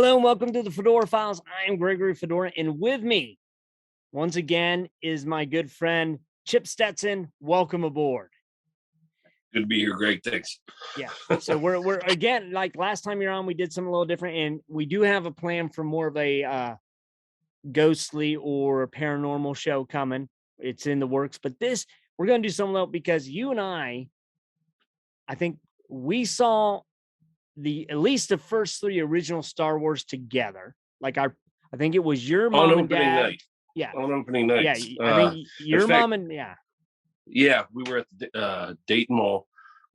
Hello and welcome to the Fedora Files. I am Gregory Fedora, and with me, once again, is my good friend Chip Stetson. Welcome aboard. Good to be here, Greg. Thanks. Yeah. So we're again, like last time you're on, we did something a little different, and we do have a plan for more of a ghostly or paranormal show coming. It's in the works, but this we're going to do something else because you and I think we saw at least the first three original Star Wars together. Like I think it was your mom on and opening dad. night. Yeah. On opening night. Yeah. I think your mom and Yeah, we were at the Dayton Mall.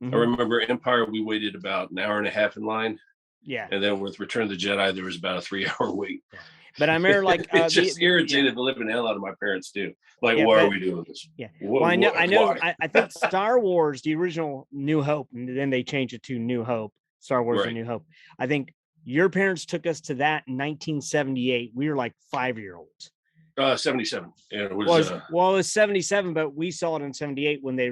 Mm-hmm. I remember Empire, we waited about an hour and a half in line. Yeah. And then with Return of the Jedi, there was about a 3-hour wait. Yeah. But I remember like it just irritated the living hell out of my parents too. Like, why are we doing this? Yeah. Well, I know. I think Star Wars, the original New Hope, and then they changed it to New Hope. Star Wars and New Hope. I think your parents took us to that in 1978. We were like 5-year-olds. 77. And it was it was 77, but we saw it in 78 when they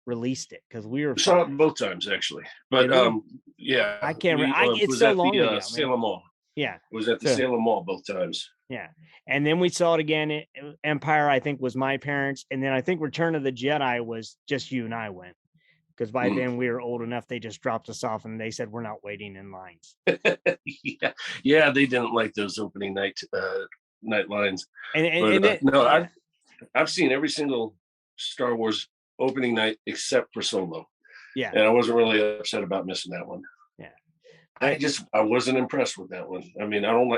released it because we saw it both times actually. But yeah, I can't remember. It's so long ago. Salem Mall. Yeah, it was at the Salem Mall both times. Yeah, and then we saw it again. Empire, I think, was my parents, and then I think Return of the Jedi was just you and I went. Because by then we were old enough, they just dropped us off and they said, we're not waiting in lines. Yeah, they didn't like those opening night lines. I've seen every single Star Wars opening night except for Solo. Yeah. And I wasn't really upset about missing that one. Yeah. I wasn't impressed with that one. I mean, I don't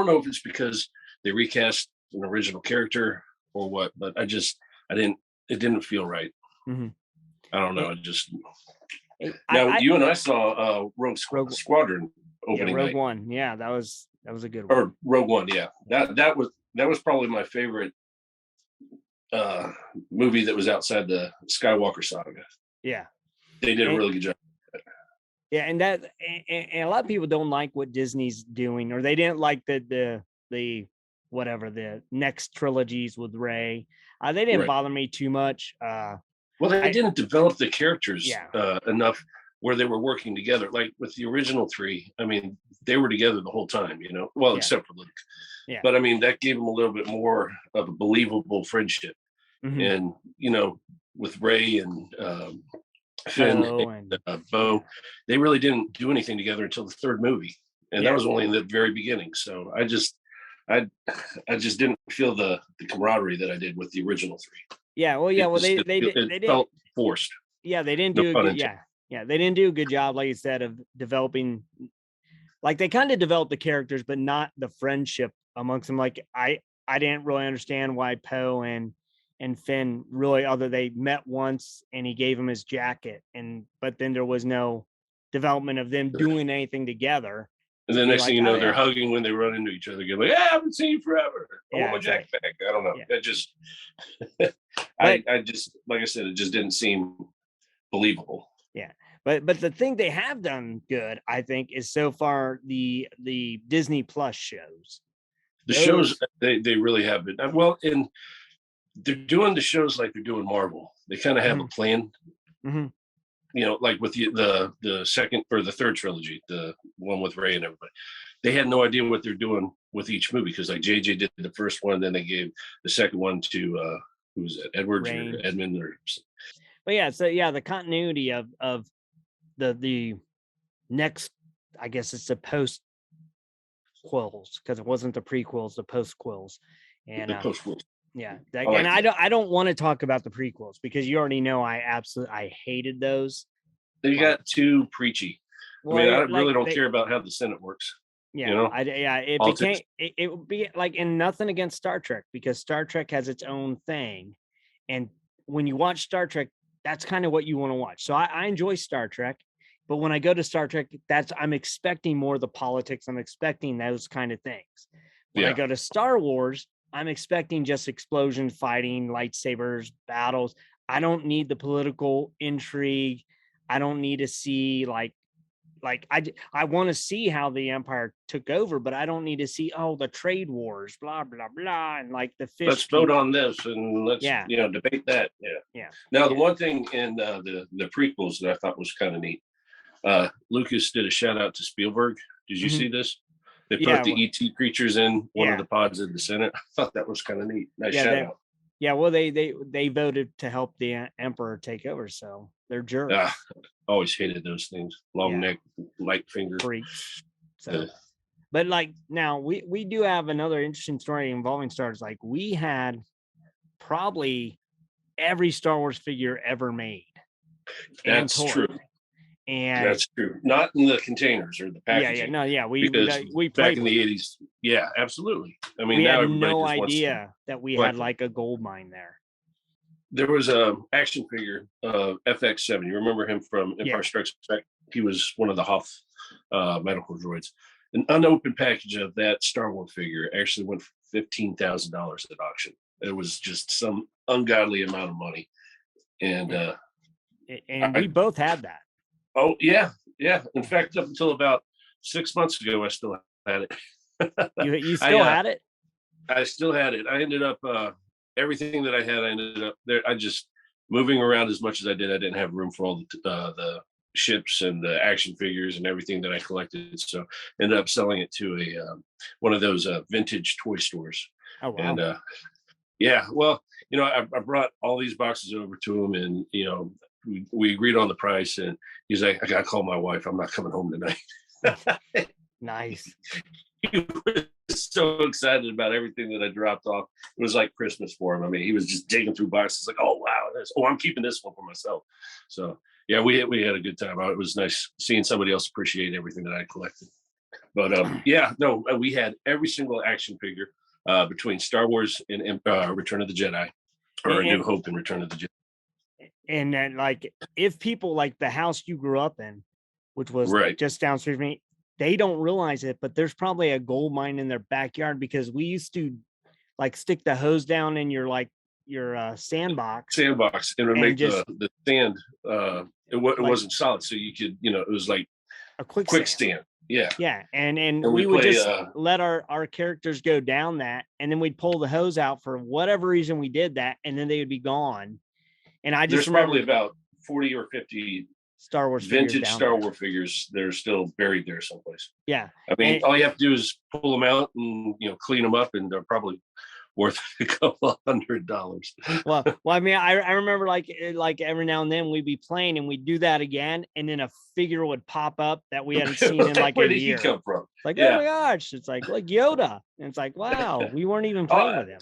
know if it's because they recast an original character or what, but it didn't feel right. Mm-hmm. I don't know. You and I saw Rogue Squadron opening Rogue night. One. Yeah, that was a good one. Or Rogue One. Yeah, that was probably my favorite movie that was outside the Skywalker saga. Yeah, they did a really good job. Yeah, and a lot of people don't like what Disney's doing, or they didn't like the whatever the next trilogies with Rey. They didn't bother me too much. Well, they didn't develop the characters enough where they were working together. Like with the original three, I mean, they were together the whole time, well, except for Luke. Yeah. But I mean, that gave them a little bit more of a believable friendship. Mm-hmm. And, with Rey and Finn and Bo, they really didn't do anything together until the third movie. And that was only in the very beginning. So I just didn't feel the camaraderie that I did with the original three. Yeah, well, they felt forced. Yeah, they didn't do a good, they didn't do a good job, like you said, of developing. Like they kind of developed the characters, but not the friendship amongst them. Like I didn't really understand why Poe and Finn really, other they met once and he gave him his jacket, but then there was no development of them doing anything together. And then next thing you know, they're hugging when they run into each other again. Like, I haven't seen you forever. I want my jacket back. I don't know. Yeah. That just, I just, like I said, it just didn't seem believable. Yeah. But the thing they have done good, I think, is so far the Disney Plus shows. Shows, they really have been. Well, and they're doing the shows like they're doing Marvel. They kind of have a plan. Mm-hmm. Like with the second or the third trilogy, the one with Rey and everybody, they had no idea what they're doing with each movie because like JJ did the first one, then they gave the second one to who was it, Edwards or Edmund or. But yeah, so the continuity of the next, I guess it's the post quills because it wasn't the prequels, the post quills, and the post quills. Yeah, I don't want to talk about the prequels because you already know I hated those. They got too preachy. Well, I mean, I really don't care about how the Senate works. Yeah, it would be like, and nothing against Star Trek because Star Trek has its own thing, and when you watch Star Trek, that's kind of what you want to watch. So I enjoy Star Trek, but when I go to Star Trek, I'm expecting more of the politics. I'm expecting those kind of things. When I go to Star Wars, I'm expecting just explosions, fighting, lightsabers, battles. I don't need the political intrigue. I don't need to see like I want to see how the Empire took over, but I don't need to see the trade wars, blah blah blah, and like the fish. Let's vote on this and let's debate that. Yeah. Now the one thing in the prequels that I thought was kind of neat, Lucas did a shout out to Spielberg Did you see this? They put Yeah, the ET creatures in one of yeah, the pods in the Senate. I thought that was kind of neat. Nice yeah, shout out. yeah. Well, they voted to help the emperor take over, so they're Ah, jerks. always hated those things. Long Yeah, neck, light finger. freaks. Uh, So, but like now we do have another interesting story involving stars. Like we had probably every Star Wars figure ever made and that's toy. true. And That's true. Not in the containers or the yeah, packaging, no, yeah, because we back played in with the them. 80s, yeah, absolutely. I mean, We now had everybody no just wants to idea that we had collect them. like a gold mine there. There was a action figure of FX7. You remember him from Empire Yeah. Strikes Back? He was one of the Hoth medical droids. An unopened package of that Star Wars figure actually went for $15,000 at auction. It was just some ungodly amount of money. And And we both had that. oh yeah, yeah. In fact, up until about 6 months ago, I still had it. You I still had it? I still had it. I ended up everything that I had. I ended up there. I just moving around as much as I did. I didn't have room for all the ships and the action figures and everything that I collected. So ended up selling it to a one of those vintage toy stores. Oh wow. And yeah, well, I brought all these boxes over to him, and we agreed on the price, and he's like, I gotta call my wife. I'm not coming home tonight. Nice. He was so excited about everything that I dropped off. It was like Christmas for him. I mean, he was just digging through boxes like, oh wow, I'm keeping this one for myself. So yeah, we had a good time. It was nice seeing somebody else appreciate everything that I collected. But yeah, no, we had every single action figure between Star Wars and Return of the Jedi, or A New Hope and Return of the Jedi. And then, like, if people like the house you grew up in, which was Right. just downstairs from me, they don't realize it, but there's probably a gold mine in their backyard because we used to like stick the hose down in your sandbox And would make just the sand. It wasn't solid, so you could, it was like a quick sand. Yeah. Yeah, and we would play, just let our characters go down that, and then we'd pull the hose out for whatever reason we did that, and then they would be gone. And I just there's remember probably about 40 or 50 Star Wars vintage Star there. Wars figures that are still buried there someplace. Yeah, I mean, all you have to do is pull them out and clean them up, and they're probably worth a couple $100. well, I mean, I remember like every now and then we'd be playing and we'd do that again, and then a figure would pop up that we hadn't seen in like Where a did year. he come from? Like, oh my gosh, it's like Yoda, and it's like, wow, we weren't even playing with him.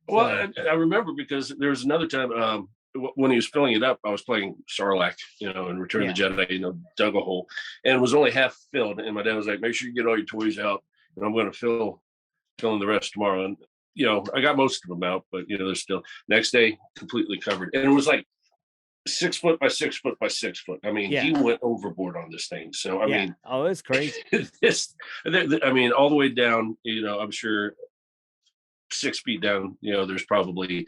Well, I remember because there was another time when he was filling it up, I was playing Sarlacc, in Return of the Jedi, dug a hole, and it was only half filled. And my dad was like, make sure you get all your toys out, and I'm going to fill in the rest tomorrow. And, I got most of them out, but, there's still next day completely covered. And it was like 6 foot by 6 foot by 6 foot. I mean, he went overboard on this thing. So, I mean, oh, it's crazy. I mean, all the way down, I'm sure 6 feet down, there's probably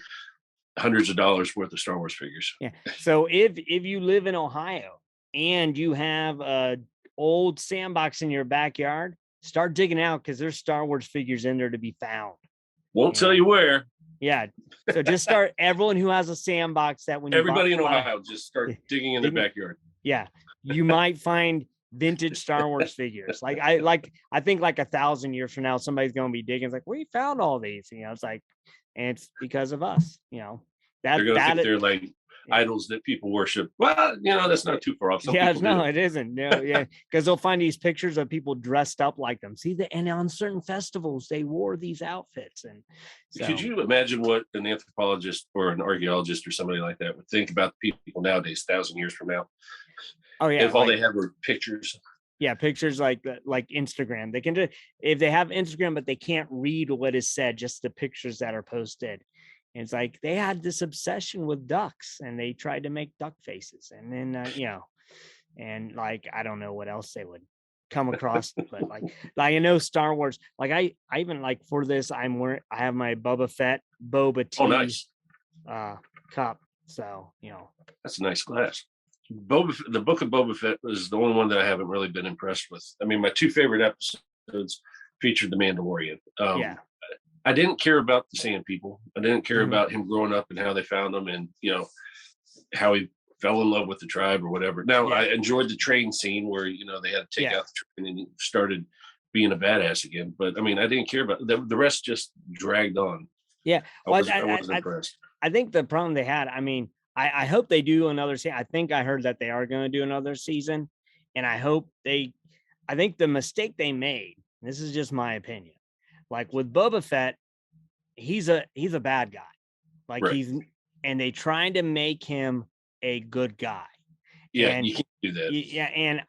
hundreds of dollars worth of Star Wars figures. Yeah. So if you live in Ohio and you have a old sandbox in your backyard, start digging out because there's Star Wars figures in there to be found. Won't tell you where. Yeah. So just start everyone who has a sandbox that when everybody in Ohio just start digging in their backyard. Yeah. You might find vintage Star Wars figures. I think like 1,000 years from now, somebody's going to be digging. It's like, we found all these, it's like, and it's because of us, they're going to think they're like idols that people worship. Well, that's not too far off. It isn't. Because they'll find these pictures of people dressed up like them. And on certain festivals, they wore these outfits. And so, could you imagine what an anthropologist or an archaeologist or somebody like that would think about people nowadays, 1,000 years from now? Oh yeah, if all they had were pictures. Yeah, pictures like Instagram. They can do if they have Instagram, but they can't read what is said, just the pictures that are posted. And it's like they had this obsession with ducks, and they tried to make duck faces, and then and like I don't know what else they would come across, but like I know Star Wars. Like I even like for this, I have my Boba T. Oh, nice. Cup. So that's a nice glass. The Book of Boba Fett was the only one that I haven't really been impressed with. I mean, my two favorite episodes featured the Mandalorian. I didn't care about the Sand People. I didn't care about him growing up and how they found him, and how he fell in love with the tribe or whatever. Now Yeah. I enjoyed the train scene where they had to take out the train and he started being a badass again. But I mean, I didn't care about the rest. Just dragged on. Yeah. I Well, wasn't impressed. I think the problem they had, I mean, I hope they do another season. I think I heard that they are going to do another season, and I think the mistake they made, this is just my opinion, like with Boba Fett, he's a bad guy. Like Right. and they trying to make him a good guy. Yeah, And you can't do that. yeah, and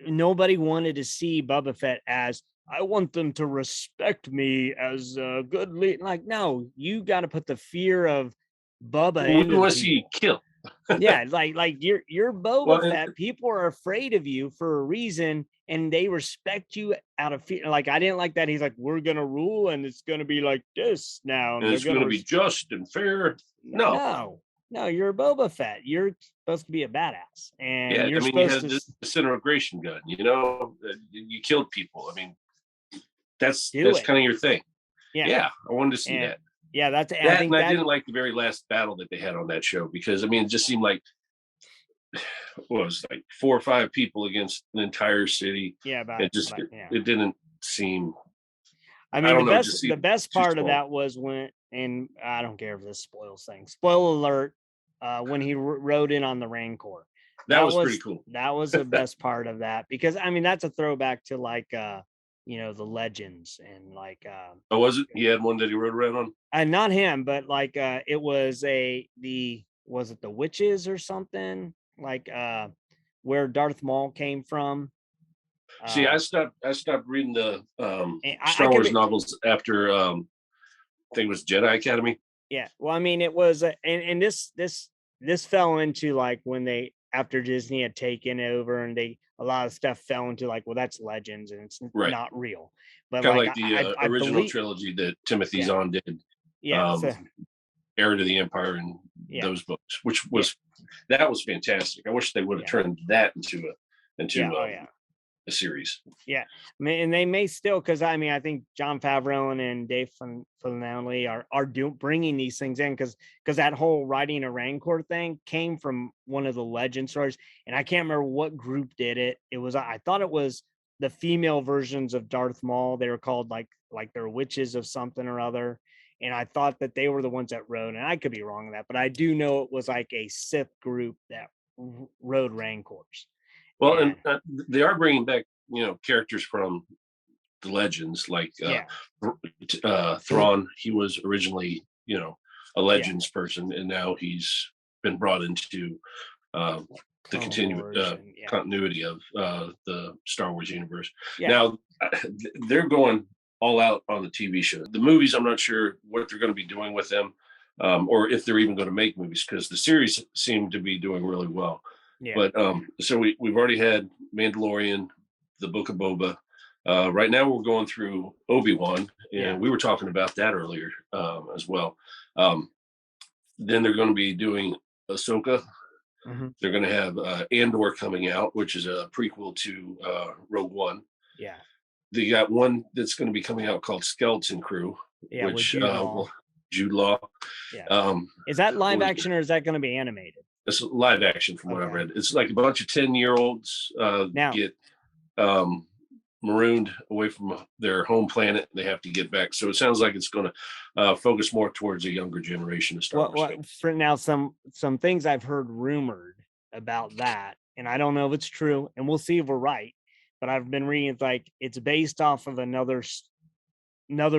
nobody wanted to see Boba Fett as, I want them to respect me as a good lead. Like, no, you got to put the fear of Bubba We into the want to see you people. kill. Yeah, like you're Boba Well, Fett. People are afraid of you for a reason, and they respect you out of fear. Like, I didn't like that. He's like, we're gonna rule, and it's gonna be like this now, and and they're it's going gonna to be just and fair. No. no, you're Boba Fett. You're supposed to be a badass, and Yeah, you're I mean, you supposed had to the disintegration gun. You killed people. I mean, that's do it. kind of your thing. Yeah, Yeah, I wanted to see and that. yeah, I That think and I that didn't like the very last battle that they had on that show because I mean, it just seemed like what was it, like 4 or 5 people against an entire city. yeah, It didn't seem. I I mean, don't know. It just the seemed best too part of small. that was when, and I don't care if this spoils things. Spoiler alert! When he rode in on the Rancor, That was pretty cool. that was the best part of that, because I mean that's a throwback to like the legends, and like Oh, was it? He had one that he rode around on. and not him, but like it was was it the witches or something, like where Darth Maul came from. See, Uh, I stopped reading the I Star could Wars be, novels after I think it was Jedi Academy. yeah. Well, I mean, it was, and this fell into like when they, after Disney had taken over, and a lot of stuff fell into like, well, that's legends and it's Right. not real. But Kind of like like the I original believe, trilogy that Timothy yeah, Zahn did, yeah, so Heir to the Empire, and yeah, those books, which yeah, that was fantastic. I wish they would have yeah, turned that into yeah, oh yeah. a series. Yeah, I mean, and they may still, because I mean, I think John Favreau and Dave Filoni are bringing these things in, because that whole riding a Rancor thing came from one of the legend stories, and I can't remember what group did it. It was, I thought it was the female versions of Darth Maul. They were called like they're witches of something or other, and I thought that they were the ones that rode, and I could be wrong on that, but I do know it was like a Sith group that rode Rancors. Well, and And they are bringing back characters from the legends, like yeah, Thrawn. He was originally a yeah, legends person, and now he's been brought into uh, the Clone Wars, and yeah, continuity of the Star Wars universe. yeah. Now they're going all out on the TV show. The movies, I'm not sure what they're going to be doing with them, or if they're even going to make movies, because the series seem to be doing really well. Yeah. But so we've already had Mandalorian, the Book of Boba. Right now we're going through Obi-Wan, and we were talking about that earlier as well. Then they're going to be doing Ahsoka. Mm-hmm. They're going to have Andor coming out, which is a prequel to Rogue One. Yeah. They got one that's going to be coming out called Skeleton Crew, Yeah, which Jude Law. Yeah. Is that live action, or is that going to be animated? It's live action from what I read. It's like a bunch of 10-year-olds get marooned away from their home planet. They have to get back. So it sounds like it's going to focus more towards a younger generation of Star Wars fans. For now, some things I've heard rumored about that, and I don't know if it's true, and we'll see if we're right. But I've been reading, it's like it's based off of another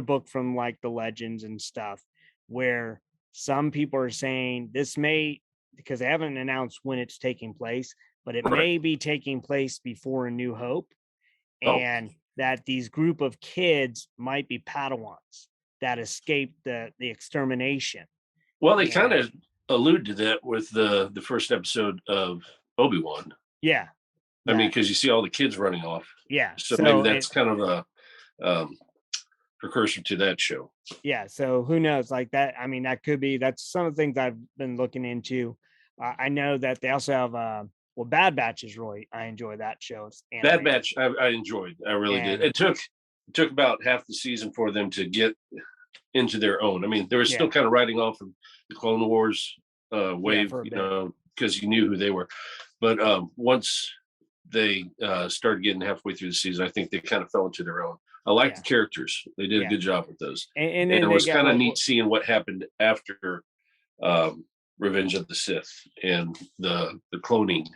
book from like the legends and stuff, where some people are saying this may, because they haven't announced when it's taking place, but it may be taking place before A New Hope, and that these group of kids might be Padawans that escaped the extermination. Well, they kind of allude to that with the first episode of Obi-Wan. Yeah. I mean, because you see all the kids running off. Yeah. So maybe that's kind of a precursor to that show. Yeah. So who knows? Like that. I mean, that could be, that's some of the things I've been looking into. I know that they also have Bad Batch is really, I enjoy that show. Bad Batch I enjoyed. I really did. It took about half the season for them to get into their own. I mean, they were still kind of riding off of the Clone Wars wave, because you knew who they were. But once they started getting halfway through the season, I think they kind of fell into their own. I like the characters; they did a good job with those, and and then it they was got kind of neat seeing what happened after Revenge of the Sith and the cloning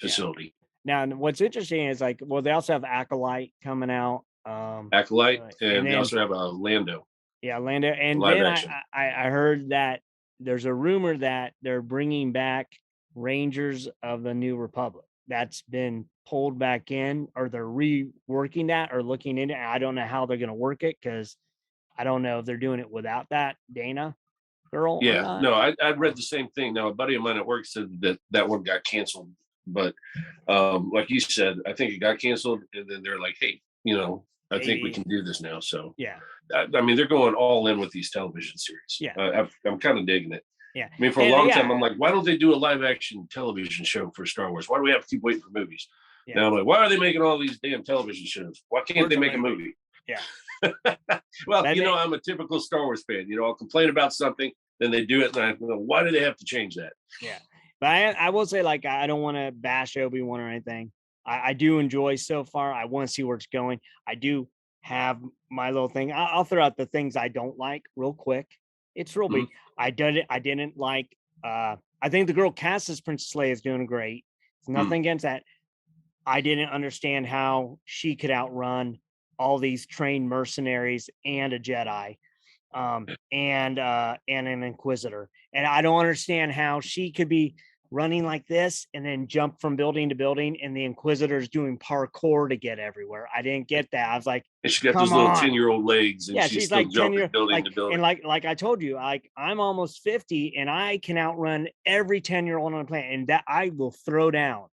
facility. Now, what's interesting is like, well, they also have Acolyte coming out. Acolyte, and and they then also have a Lando. yeah, Lando, and Live then action. I heard that there's a rumor that they're bringing back Rangers of the New Republic. That's been pulled back in, or they're reworking that or looking into it. I don't know how they're going to work it because I don't know if they're doing it without that Dana girl or Yeah, not. no, I'd read the same thing. Now, a buddy of mine at work said that one got canceled, but like you said, I think it got canceled, and then they're like, hey, I think we can do this now. So yeah, I mean, they're going all in with these television series. Yeah. I'm kind of digging it. Yeah. I mean, for a long time, I'm like, why don't they do a live action television show for Star Wars? Why do we have to keep waiting for movies? Now I'm like, why are they making all these damn television shows? Why can't they make a movie? Yeah. Well, I'm a typical Star Wars fan. I'll complain about something, then they do it, and I go, why do they have to change that? Yeah. But I will say, like, I don't want to bash Obi-Wan or anything. I do enjoy so far. I want to see where it's going. I do have my little thing. I'll throw out the things I don't like real quick. It's real big. I didn't like I think the girl cast as Princess Leia is doing great. It's nothing against that. I didn't understand how she could outrun all these trained mercenaries and a Jedi, and an Inquisitor. And I don't understand how she could be running like this and then jump from building to building, and the Inquisitor's doing parkour to get everywhere. I didn't get that. I was like, and she got those little 10-year-old legs, and yeah, she's she's still like 10 jumping years building to building. And like I told you, like I'm almost 50 and I can outrun every 10-year-old on the planet, and that I will throw down.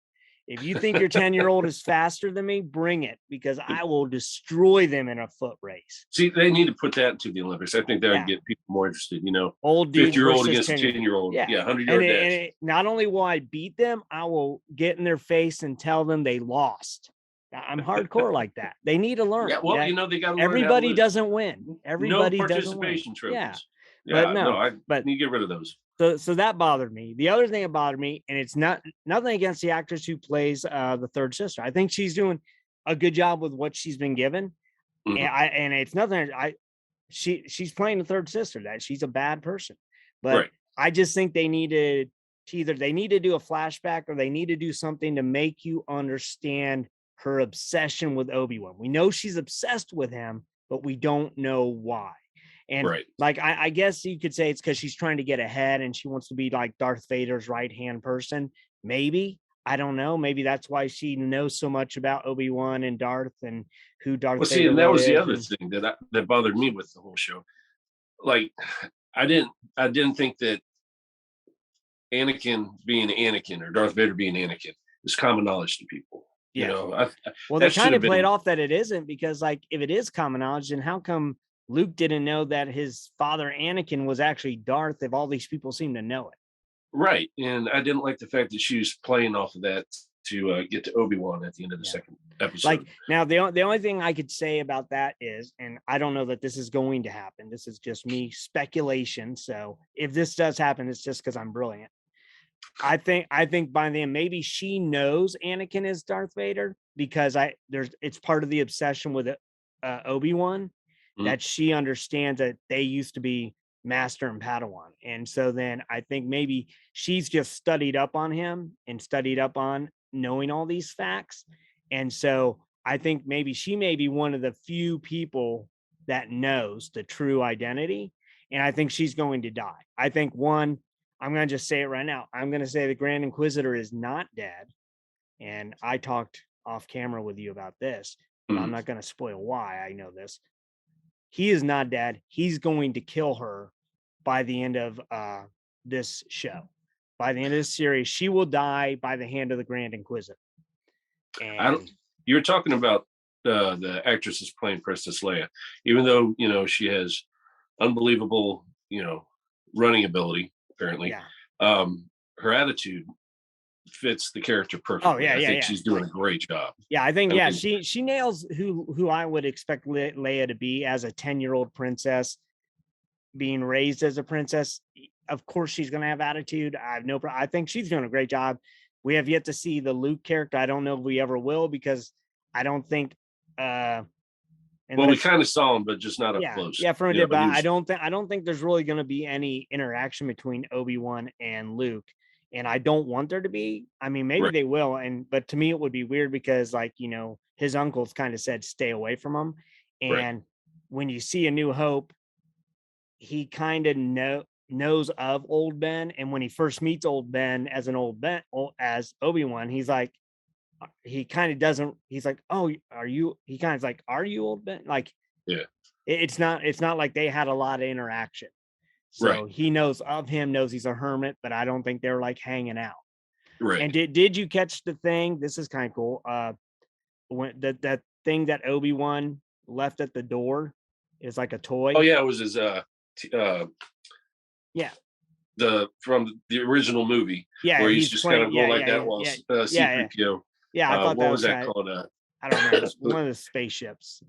If you think your 10-year-old is faster than me, bring it, because I will destroy them in a foot race. See, they need to put that into the Olympics. I think that would get people more interested. Old dudes 50-year-old versus against a 10-year-old. Yeah, 100-yard dash. And not only will I beat them, I will get in their face and tell them they lost. I'm hardcore like that. They need to learn. Yeah, well, they got to learn. Everybody doesn't win. Everybody no participation doesn't win. trophies. Yeah, but I need to get rid of those. So that bothered me. The other thing that bothered me, and it's nothing against the actress who plays the third sister. I think she's doing a good job with what she's been given. And it's nothing. She's playing the third sister. That she's a bad person, but I just think they needed either they need to do a flashback or they need to do something to make you understand her obsession with Obi-Wan. We know she's obsessed with him, but we don't know why. And like, I guess you could say it's because she's trying to get ahead and she wants to be like Darth Vader's right-hand person. Maybe, I don't know. Maybe that's why she knows so much about Obi-Wan and Darth and who Darth Vader is. See, and that was the other thing that bothered me with the whole show. Like, I didn't think that Anakin being Anakin or Darth Vader being Anakin is common knowledge to people. Well, they kind of played off that it isn't, because like if it is common knowledge, then how come Luke didn't know that his father Anakin was actually Darth if all these people seem to know it? Right. And I didn't like the fact that she was playing off of that to get to Obi-Wan at the end of the second episode. Like, now the only thing I could say about that is, and I don't know that this is going to happen, this is just me speculation. So if this does happen, it's just because I'm brilliant. I think by then maybe she knows Anakin is Darth Vader, because it's part of the obsession with Obi-Wan, that she understands that they used to be master and Padawan. And so then I think maybe she's just studied up on him and studied up on knowing all these facts. And so I think maybe she may be one of the few people that knows the true identity. And I think she's going to die. I think I'm going to just say it right now. I'm going to say the Grand Inquisitor is not dead. And I talked off camera with you about this, but I'm not going to spoil why I know this. He is not dead. He's going to kill her by the end of this show. By the end of this series, she will die by the hand of the Grand Inquisitor. And you were talking about the actress is playing Princess Leia, even though she has unbelievable running ability. Apparently, her attitude fits the character perfectly. I think she's doing a great job. Yeah, I think she nails who I would expect Leia to be as a 10-year-old princess, being raised as a princess. of course she's going to have attitude. I have no problem. I think she's doing a great job. We have yet to see the Luke character. I don't know if we ever will, because I don't think well, we kind of saw him, but just not up close. Yeah, from a dip, but I don't think there's really going to be any interaction between Obi-Wan and Luke, and I don't want there to be. I mean, maybe they will, but to me it would be weird because, like, you know, his uncles kind of said stay away from him, and when you see A New Hope, he kind of knows of old Ben, and when he first meets old Ben as as Obi-Wan, he's like, he kind of doesn't, he's like, oh, are you, he kind of like, are you old Ben? Like, it's not like they had a lot of interaction. So he knows of him, knows he's a hermit, but I don't think they're like hanging out. And did you catch the thing? This is kind of cool. When that thing that Obi-Wan left at the door is like a toy. Oh yeah, it was his from the original movie. Yeah, where he's just kind of going like that while C-3PO. Yeah, I thought what that was that called? I don't know. It's one of the spaceships.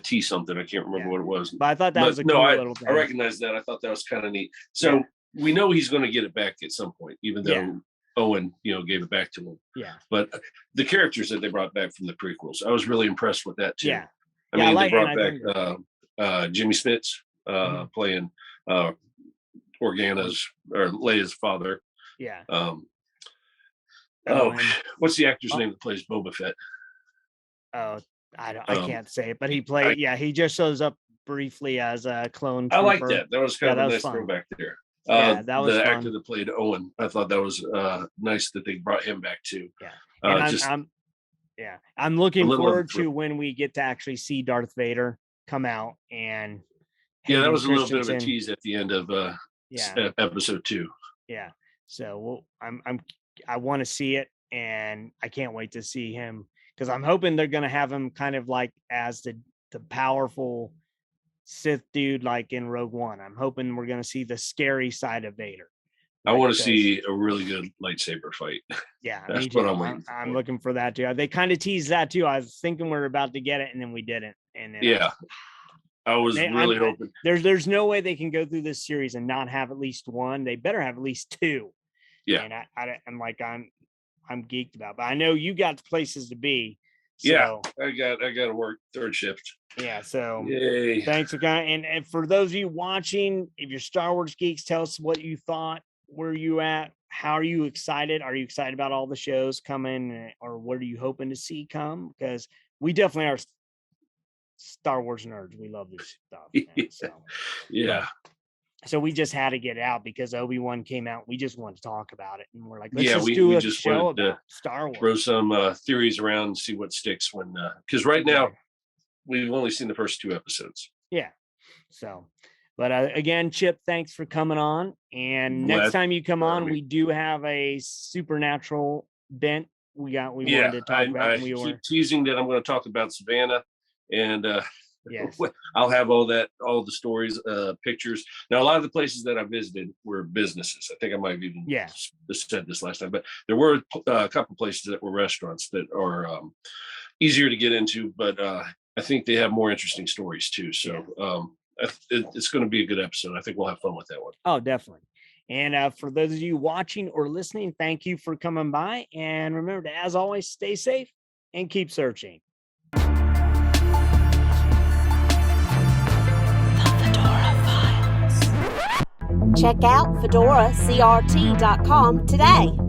T something. I can't remember what it was. But I thought that was a cool little thing. I recognize that. I thought that was kind of neat. So we know he's going to get it back at some point, even though Owen, gave it back to him. Yeah. But the characters that they brought back from the prequels, I was really impressed with that too. Yeah. I mean, they brought back Jimmy Smits playing Organa's or Leia's father. Yeah. What's the actor's name that plays Boba Fett? Oh, I can't say it, but he played. He just shows up briefly as a clone trooper. I like that. That was kind of a nice throwback there. That was the fun. actor that played Owen. I thought that was nice that they brought him back too. Yeah, I'm looking forward to when we get to actually see Darth Vader come out. And that was a little bit of a tease at the end of episode 2. Yeah, so I want to see it, and I can't wait to see him, because I'm hoping they're going to have him kind of like as the powerful Sith dude, like in Rogue One. I'm hoping we're going to see the scary side of Vader. I want to see a really good lightsaber fight. Yeah, that's what I'm waiting for. I'm looking for that too. They kind of teased that too. I was thinking we were about to get it, and then we didn't. And then I was really hoping. There's no way they can go through this series and not have at least one. They better have at least 2. Yeah, and I'm like, I'm geeked about, but I know you got places to be. So, yeah, I got to work third shift. Yeah, so yay. Thanks for coming. And for those of you watching, if you're Star Wars geeks, tell us what you thought. Where are you at? How are you excited? Are you excited about all the shows coming, or what are you hoping to see come? Because we definitely are Star Wars nerds. We love this stuff. So we just had to get it out because Obi-Wan came out. We just wanted to talk about it, and we're like, let's do a show about Star Wars. Throw some theories around and see what sticks. When because right now we've only seen the first 2 episodes. Yeah. So, but again, Chip, thanks for coming on. And next time you come on, we do have a supernatural bent. We wanted to talk about. I keep teasing that I'm going to talk about Savannah, and yes, I'll have all the stories, pictures. Now, a lot of the places that I visited were businesses. I think I might have even said this last time, but there were a couple places that were restaurants that are easier to get into, but I think they have more interesting stories too. So it's going to be a good episode. I think we'll have fun with that one. Oh, definitely. And for those of you watching or listening, thank you for coming by. And remember to, as always, stay safe and keep searching. Check out FedoraCRT.com today.